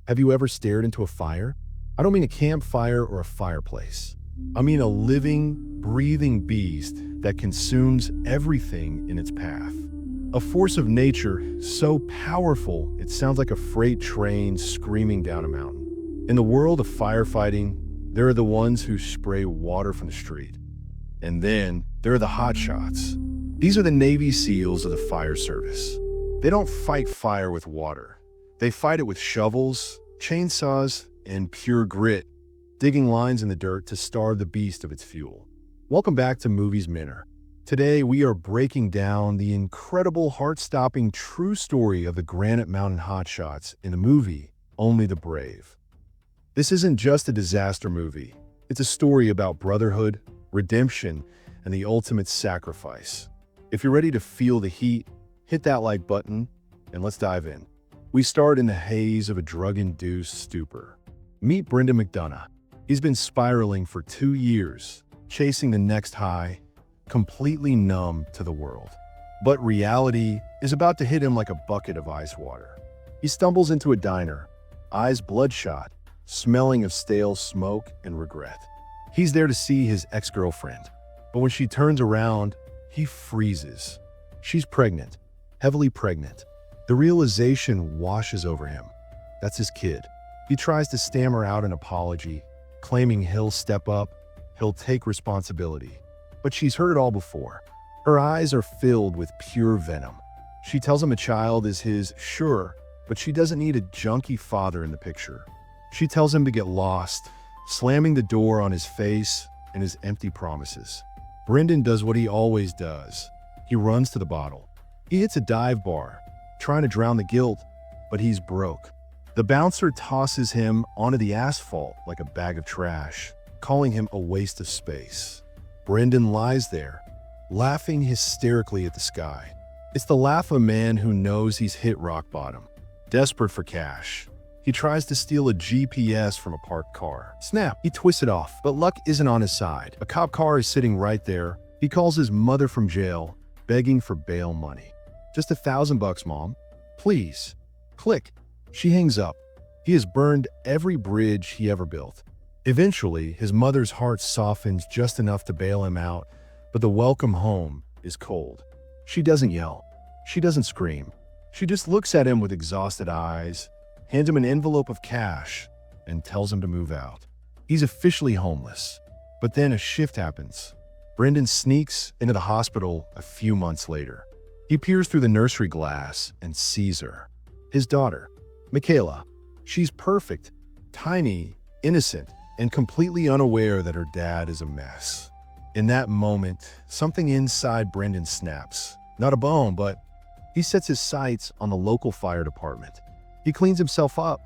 Have you ever stared into a fire? I don't mean a campfire or a fireplace. I mean a living, breathing beast that consumes everything in its path. A force of nature so powerful it sounds like a freight train screaming down a mountain. In the world of firefighting, there are the ones who spray water from the street. And then there are the hotshots. These are the Navy SEALs of the fire service. They don't fight fire with water. They fight it with shovels, chainsaws, and pure grit, digging lines in the dirt to starve the beast of its fuel. Welcome back to Movies Minute. Today we are breaking down the incredible, heart-stopping true story of the Granite Mountain Hotshots in the movie Only the Brave. This isn't just a disaster movie. It's a story about brotherhood, redemption, and the ultimate sacrifice. If you're ready to feel the heat, hit that like button, and let's dive in. We start in the haze of a drug-induced stupor. Meet Brendan McDonough. He's been spiraling for 2 years, chasing the next high, completely numb to the world. But reality is about to hit him like a bucket of ice water. He stumbles into a diner, eyes bloodshot, smelling of stale smoke and regret. He's there to see his ex-girlfriend, but when she turns around, he freezes. She's pregnant, heavily pregnant. The realization washes over him. That's his kid. He tries to stammer out an apology, claiming he'll step up, he'll take responsibility. But she's heard it all before. Her eyes are filled with pure venom. She tells him a child is his, sure, but she doesn't need a junkie father in the picture. She tells him to get lost, slamming the door on his face and his empty promises. Brendan does what he always does. He runs to the bottle. He hits a dive bar, trying to drown the guilt, but he's broke. The bouncer tosses him onto the asphalt like a bag of trash, calling him a waste of space. Brendan lies there, laughing hysterically at the sky. It's the laugh of a man who knows he's hit rock bottom, desperate for cash. He tries to steal a GPS from a parked car. Snap, he twists it off, but luck isn't on his side. A cop car is sitting right there. He calls his mother from jail, begging for bail money. Just $1,000, Mom. Please. Click. She hangs up. He has burned every bridge he ever built. Eventually, his mother's heart softens just enough to bail him out, but the welcome home is cold. She doesn't yell. She doesn't scream. She just looks at him with exhausted eyes, hands him an envelope of cash, and tells him to move out. He's officially homeless. But then a shift happens. Brendan sneaks into the hospital a few months later. He peers through the nursery glass and sees her. His daughter, Michaela. She's perfect, tiny, innocent, and completely unaware that her dad is a mess. In that moment, something inside Brendan snaps. Not a bone, but he sets his sights on the local fire department. He cleans himself up,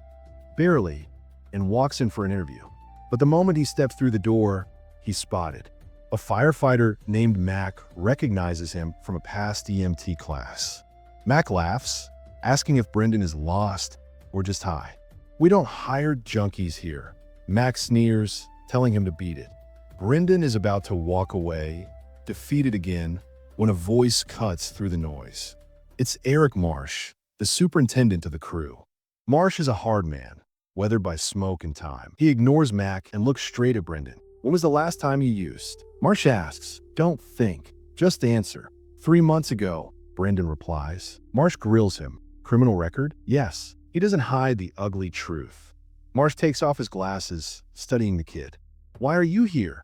barely, and walks in for an interview. But the moment he steps through the door, he's spotted. A firefighter named Mac recognizes him from a past EMT class. Mac laughs, asking if Brendan is lost or just high. We don't hire junkies here. Mac sneers, telling him to beat it. Brendan is about to walk away, defeated again, when a voice cuts through the noise. It's Eric Marsh, the superintendent of the crew. Marsh is a hard man, weathered by smoke and time. He ignores Mac and looks straight at Brendan. When was the last time you used? Marsh asks, don't think, just answer. 3 months ago, Brendan replies. Marsh grills him. Criminal record? Yes. He doesn't hide the ugly truth. Marsh takes off his glasses, studying the kid. Why are you here?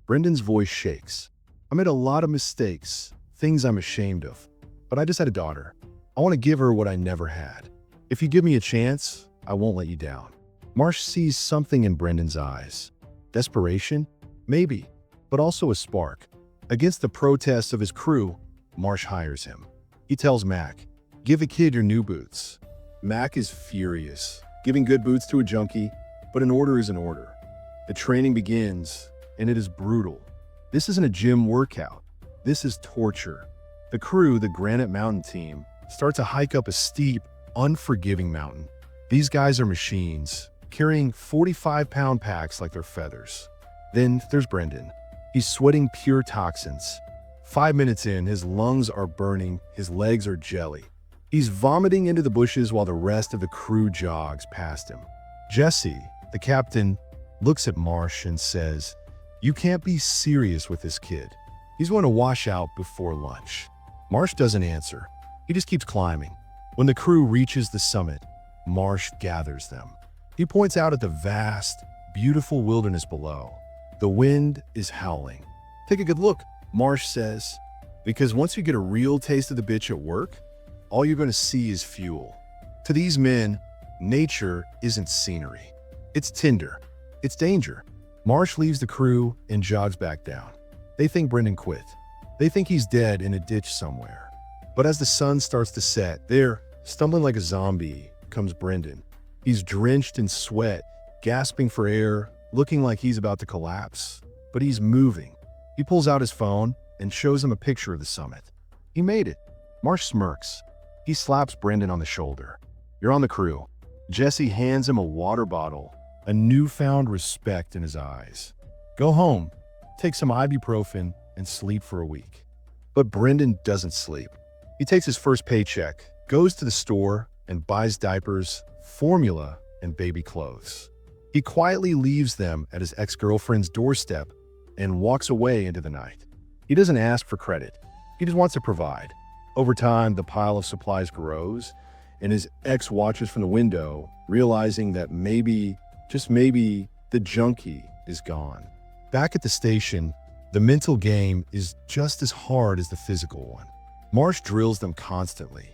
Brendan's voice shakes. I made a lot of mistakes, things I'm ashamed of. But I just had a daughter. I want to give her what I never had. If you give me a chance, I won't let you down. Marsh sees something in Brendan's eyes. Desperation? Maybe, but also a spark. Against the protests of his crew, Marsh hires him. He tells Mac, give a kid your new boots. Mac is furious, giving good boots to a junkie, but an order is an order. The training begins, and it is brutal. This isn't a gym workout. This is torture. The crew, the Granite Mountain team, start to hike up a steep, unforgiving mountain. These guys are machines, carrying 45-pound packs like they're feathers. Then there's Brendan. He's sweating pure toxins. 5 minutes in, his lungs are burning, his legs are jelly. He's vomiting into the bushes while the rest of the crew jogs past him. Jesse, the captain, looks at Marsh and says, "You can't be serious with this kid. He's going to wash out before lunch." Marsh doesn't answer. He just keeps climbing. When the crew reaches the summit, Marsh gathers them. He points out at the vast, beautiful wilderness below. The wind is howling. "Take a good look," Marsh says, "because once you get a real taste of the bitch at work, all you're going to see is fuel." To these men, nature isn't scenery. It's tinder. It's danger. Marsh leaves the crew and jogs back down. They think Brendan quit. They think he's dead in a ditch somewhere. But as the sun starts to set, there, stumbling like a zombie, comes Brendan. He's drenched in sweat, gasping for air, looking like he's about to collapse. But he's moving. He pulls out his phone and shows him a picture of the summit. He made it. Marsh smirks. He slaps Brendan on the shoulder. "You're on the crew." Jesse hands him a water bottle, a newfound respect in his eyes. "Go home, take some ibuprofen, and sleep for a week." But Brendan doesn't sleep. He takes his first paycheck, goes to the store, and buys diapers, formula, and baby clothes. He quietly leaves them at his ex-girlfriend's doorstep and walks away into the night. He doesn't ask for credit. He just wants to provide. Over time, the pile of supplies grows, and his ex watches from the window, realizing that maybe, just maybe, the junkie is gone. Back at the station, the mental game is just as hard as the physical one. Marsh drills them constantly.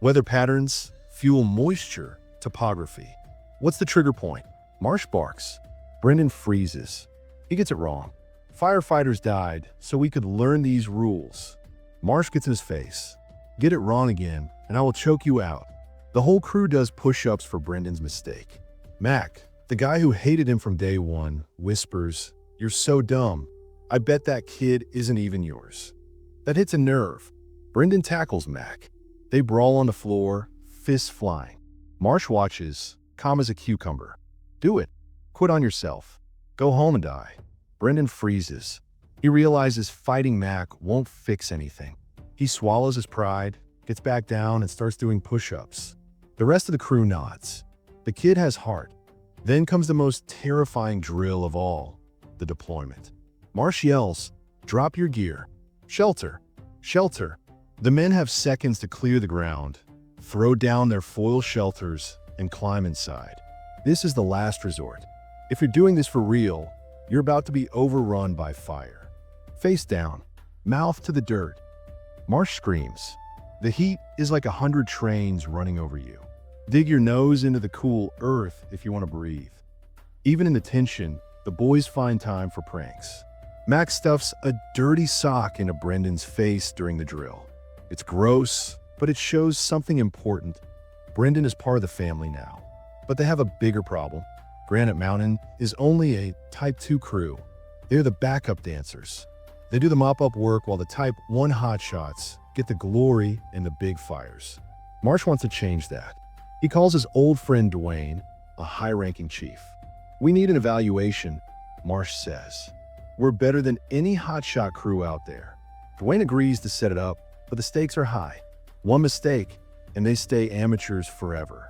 Weather patterns, fuel moisture, topography. What's the trigger point? Marsh barks. Brendan freezes. He gets it wrong. Firefighters died so we could learn these rules. Marsh gets in his face. "Get it wrong again, and I will choke you out." The whole crew does push-ups for Brendan's mistake. Mac, the guy who hated him from day one, whispers, "You're so dumb. I bet that kid isn't even yours." That hits a nerve. Brendan tackles Mac. They brawl on the floor, fists flying. Marsh watches, calm as a cucumber. "Do it. Quit on yourself. Go home and die." Brendan freezes. He realizes fighting Mac won't fix anything. He swallows his pride, gets back down, and starts doing push-ups. The rest of the crew nods. The kid has heart. Then comes the most terrifying drill of all, the deployment. Marsh yells, "Drop your gear. Shelter. Shelter." The men have seconds to clear the ground, throw down their foil shelters, and climb inside. This is the last resort. If you're doing this for real, you're about to be overrun by fire. Face down, mouth to the dirt. Marsh screams. The heat is like 100 trains running over you. Dig your nose into the cool earth if you want to breathe. Even in the tension, the boys find time for pranks. Max stuffs a dirty sock into Brendan's face during the drill. It's gross, but it shows something important. Brendan is part of the family now. But they have a bigger problem. Granite Mountain is only a Type 2 crew. They're the backup dancers. They do the mop-up work while the Type 1 hotshots get the glory in the big fires. Marsh wants to change that. He calls his old friend Dwayne, a high-ranking chief. "We need an evaluation," Marsh says. "We're better than any hotshot crew out there." Dwayne agrees to set it up, but the stakes are high. One mistake, and they stay amateurs forever.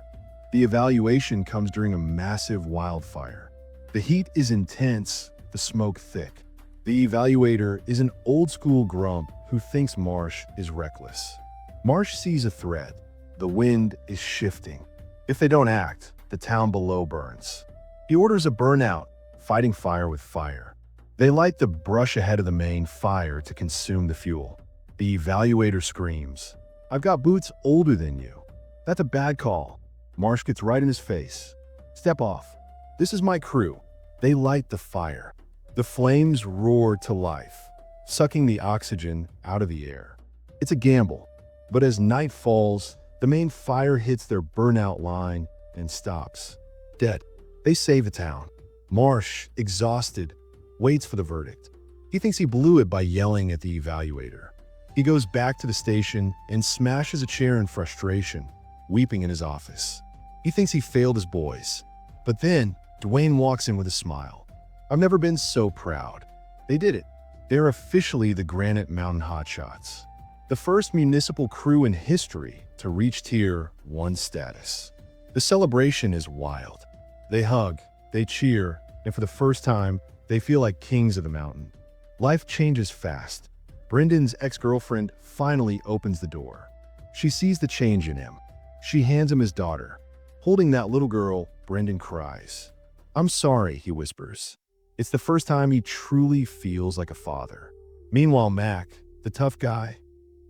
The evaluation comes during a massive wildfire. The heat is intense, the smoke thick. The evaluator is an old-school grump who thinks Marsh is reckless. Marsh sees a threat. The wind is shifting. If they don't act, the town below burns. He orders a burnout, fighting fire with fire. They light the brush ahead of the main fire to consume the fuel. The evaluator screams, "I've got boots older than you." "That's a bad call." Marsh gets right in his face. "Step off. This is my crew." They light the fire. The flames roar to life, sucking the oxygen out of the air. It's a gamble, but as night falls, the main fire hits their burnout line and stops. Dead. They save the town. Marsh, exhausted, waits for the verdict. He thinks he blew it by yelling at the evaluator. He goes back to the station and smashes a chair in frustration, weeping in his office. He thinks he failed his boys. But then, Dwayne walks in with a smile. "I've never been so proud. They did it. They're officially the Granite Mountain Hotshots." the first municipal crew in history to reach Tier 1 status. The celebration is wild. They hug, they cheer, and for the first time, they feel like kings of the mountain. Life changes fast. Brendan's ex-girlfriend finally opens the door. She sees the change in him. She hands him his daughter. Holding that little girl, Brendan cries. "I'm sorry," he whispers. It's the first time he truly feels like a father. Meanwhile, Mac, the tough guy,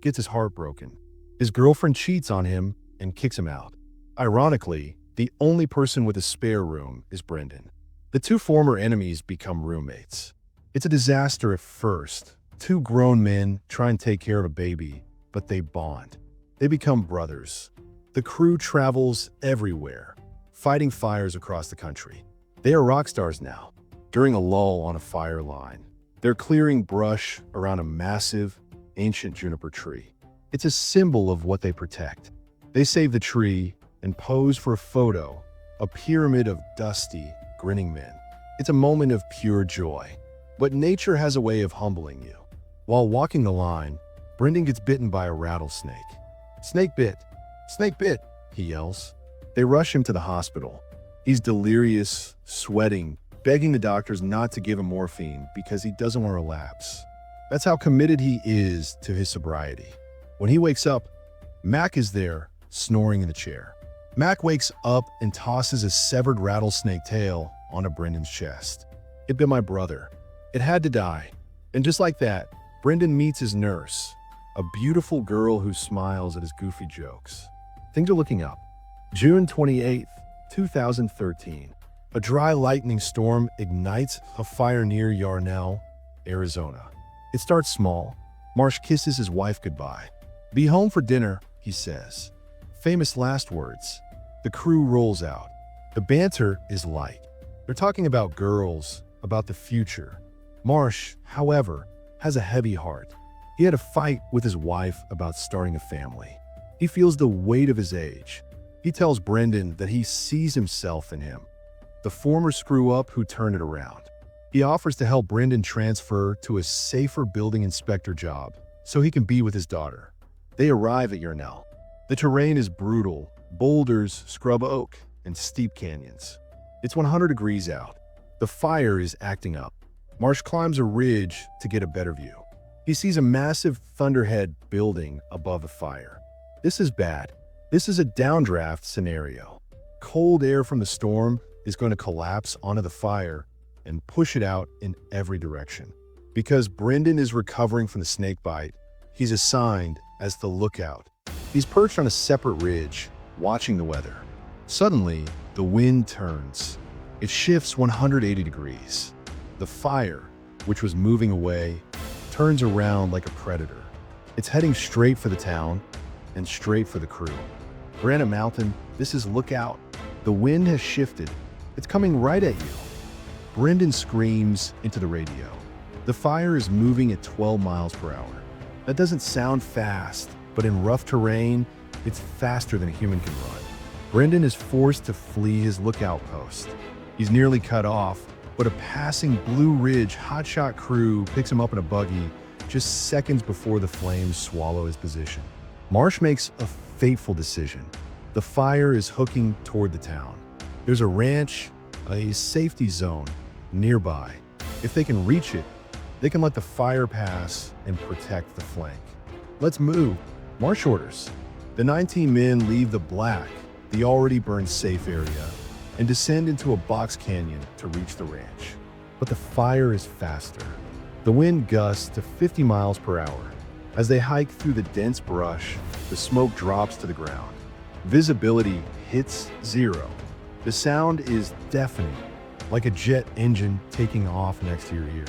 gets his heart broken. His girlfriend cheats on him and kicks him out. Ironically, the only person with a spare room is Brendan. The two former enemies become roommates. It's a disaster at first. Two grown men try and take care of a baby, but they bond. They become brothers. The crew travels everywhere, fighting fires across the country. They are rock stars now. During a lull on a fire line, they're clearing brush around a massive, ancient juniper tree. It's a symbol of what they protect. They save the tree and pose for a photo, a pyramid of dusty, grinning men. It's a moment of pure joy. But nature has a way of humbling you. While walking the line, Brendan gets bitten by a rattlesnake. "Snake bit! Snake bit!" he yells. They rush him to the hospital. He's delirious, sweating, begging the doctors not to give him morphine because he doesn't want to relapse. That's how committed he is to his sobriety. When he wakes up, Mac is there, snoring in the chair. Mac wakes up and tosses a severed rattlesnake tail onto Brendan's chest. "It bit my brother. It had to die." And just like that, Brendan meets his nurse, a beautiful girl who smiles at his goofy jokes. Things are looking up. June 28th, 2013. A dry lightning storm ignites a fire near Yarnell, Arizona. It starts small. Marsh kisses his wife goodbye. "Be home for dinner," he says. Famous last words. The crew rolls out. The banter is light. They're talking about girls, about the future. Marsh, however, has a heavy heart. He had a fight with his wife about starting a family. He feels the weight of his age. He tells Brendan that he sees himself in him, the former screw-up who turned it around. He offers to help Brendan transfer to a safer building inspector job so he can be with his daughter. They arrive at Yarnell. The terrain is brutal, boulders, scrub oak, and steep canyons. It's 100 degrees out. The fire is acting up. Marsh climbs a ridge to get a better view. He sees a massive thunderhead building above the fire. This is bad. This is a downdraft scenario. Cold air from the storm is going to collapse onto the fire and push it out in every direction. Because Brendan is recovering from the snake bite, he's assigned as the lookout. He's perched on a separate ridge, watching the weather. Suddenly, the wind turns. It shifts 180 degrees. The fire, which was moving away, turns around like a predator. It's heading straight for the town and straight for the crew. Granite Mountain, this is lookout. The wind has shifted. It's coming right at you. Brendan screams into the radio. The fire is moving at 12 miles per hour. That doesn't sound fast, but in rough terrain, it's faster than a human can run. Brendan is forced to flee his lookout post. He's nearly cut off, but a passing Blue Ridge hotshot crew picks him up in a buggy just seconds before the flames swallow his position. Marsh makes a fateful decision. The fire is hooking toward the town. There's a ranch, a safety zone nearby. If they can reach it, they can let the fire pass and protect the flank. "Let's move," Marsh orders. The 19 men leave the black, the already burned safe area, and descend into a box canyon to reach the ranch. But the fire is faster. The wind gusts to 50 miles per hour. As they hike through the dense brush, the smoke drops to the ground. Visibility hits zero. The sound is deafening, like a jet engine taking off next to your ear.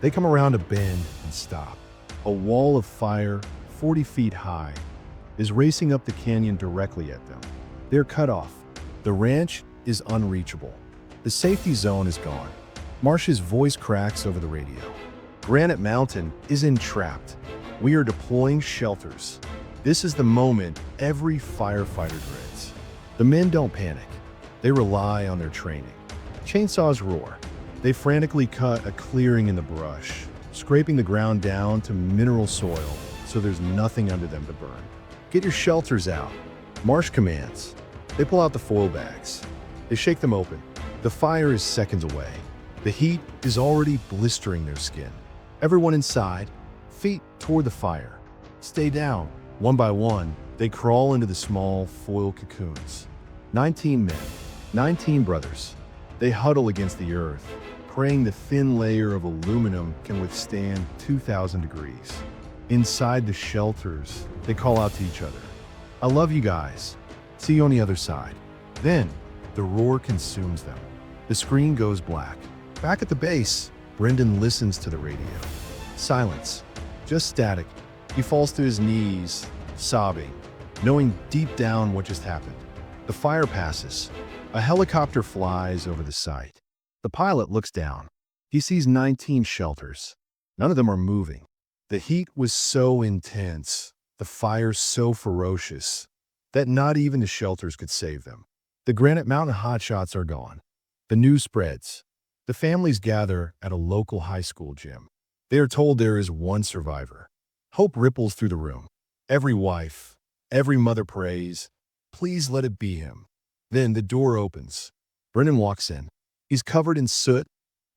They come around a bend and stop. A wall of fire, 40 feet high, is racing up the canyon directly at them. They're cut off. The ranch is unreachable. The safety zone is gone. Marsh's voice cracks over the radio. Granite Mountain is entrapped. We are deploying shelters. This is the moment every firefighter dreads. The men don't panic. They rely on their training. Chainsaws roar. They frantically cut a clearing in the brush, scraping the ground down to mineral soil so there's nothing under them to burn. Get your shelters out. Marsh commands. They pull out the foil bags. They shake them open. The fire is seconds away. The heat is already blistering their skin. Everyone inside, feet toward the fire. Stay down. One by one, they crawl into the small foil cocoons. 19 men, 19 brothers. They huddle against the earth, praying the thin layer of aluminum can withstand 2,000 degrees. Inside the shelters, they call out to each other. I love you guys. See you on the other side. Then, the roar consumes them. The screen goes black. Back at the base, Brendan listens to the radio. Silence. Just static. He falls to his knees, sobbing, knowing deep down what just happened. The fire passes. A helicopter flies over the site. The pilot looks down. He sees 19 shelters. None of them are moving. The heat was so intense, the fire so ferocious, that not even the shelters could save them. The Granite Mountain Hotshots are gone. The news spreads. The families gather at a local high school gym. They are told there is one survivor. Hope ripples through the room. Every wife, every mother prays, please let it be him. Then the door opens. Brendan walks in. He's covered in soot,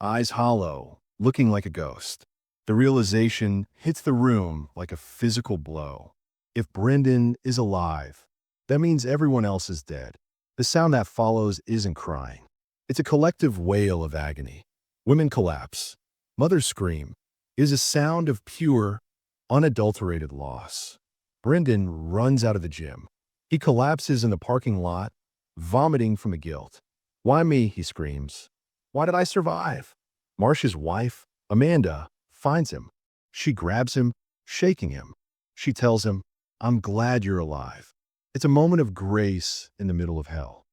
eyes hollow, looking like a ghost. The realization hits the room like a physical blow. If Brendan is alive, that means everyone else is dead. The sound that follows isn't crying. It's a collective wail of agony. Women collapse. Mothers scream. It is a sound of pure, unadulterated loss. Brendan runs out of the gym. He collapses in the parking lot, vomiting from the guilt. Why me, he screams. Why did I survive? Marsh's wife, Amanda, finds him. She grabs him, shaking him. She tells him, I'm glad you're alive. It's a moment of grace in the middle of hell.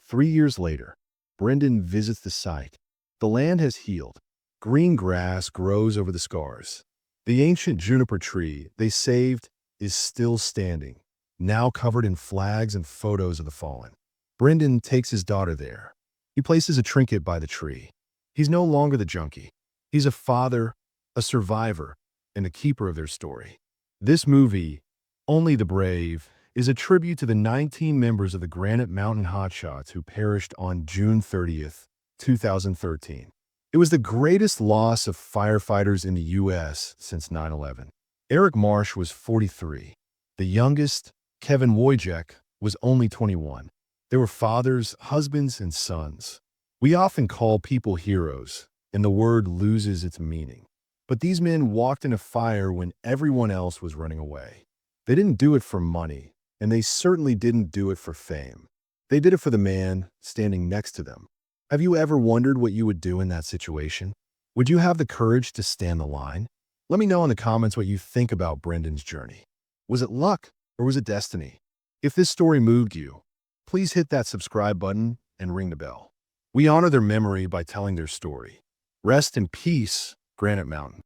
3 years later, Brendan visits the site. The land has healed. Green grass grows over the scars. The ancient juniper tree they saved is still standing, now covered in flags and photos of the fallen. Brendan takes his daughter there. He places a trinket by the tree. He's no longer the junkie. He's a father, a survivor, and a keeper of their story. This movie, Only the Brave, is a tribute to the 19 members of the Granite Mountain Hotshots who perished on June 30th, 2013. It was the greatest loss of firefighters in the U.S. since 9/11. Eric Marsh was 43. The youngest, Kevin Wojcik, was only 21. They were fathers, husbands, and sons. We often call people heroes, and the word loses its meaning. But these men walked in a fire when everyone else was running away. They didn't do it for money, and they certainly didn't do it for fame. They did it for the man standing next to them. Have you ever wondered what you would do in that situation? Would you have the courage to stand the line? Let me know in the comments what you think about Brendan's journey. Was it luck or was it destiny? If this story moved you, please hit that subscribe button and ring the bell. We honor their memory by telling their story. Rest in peace, Granite Mountain.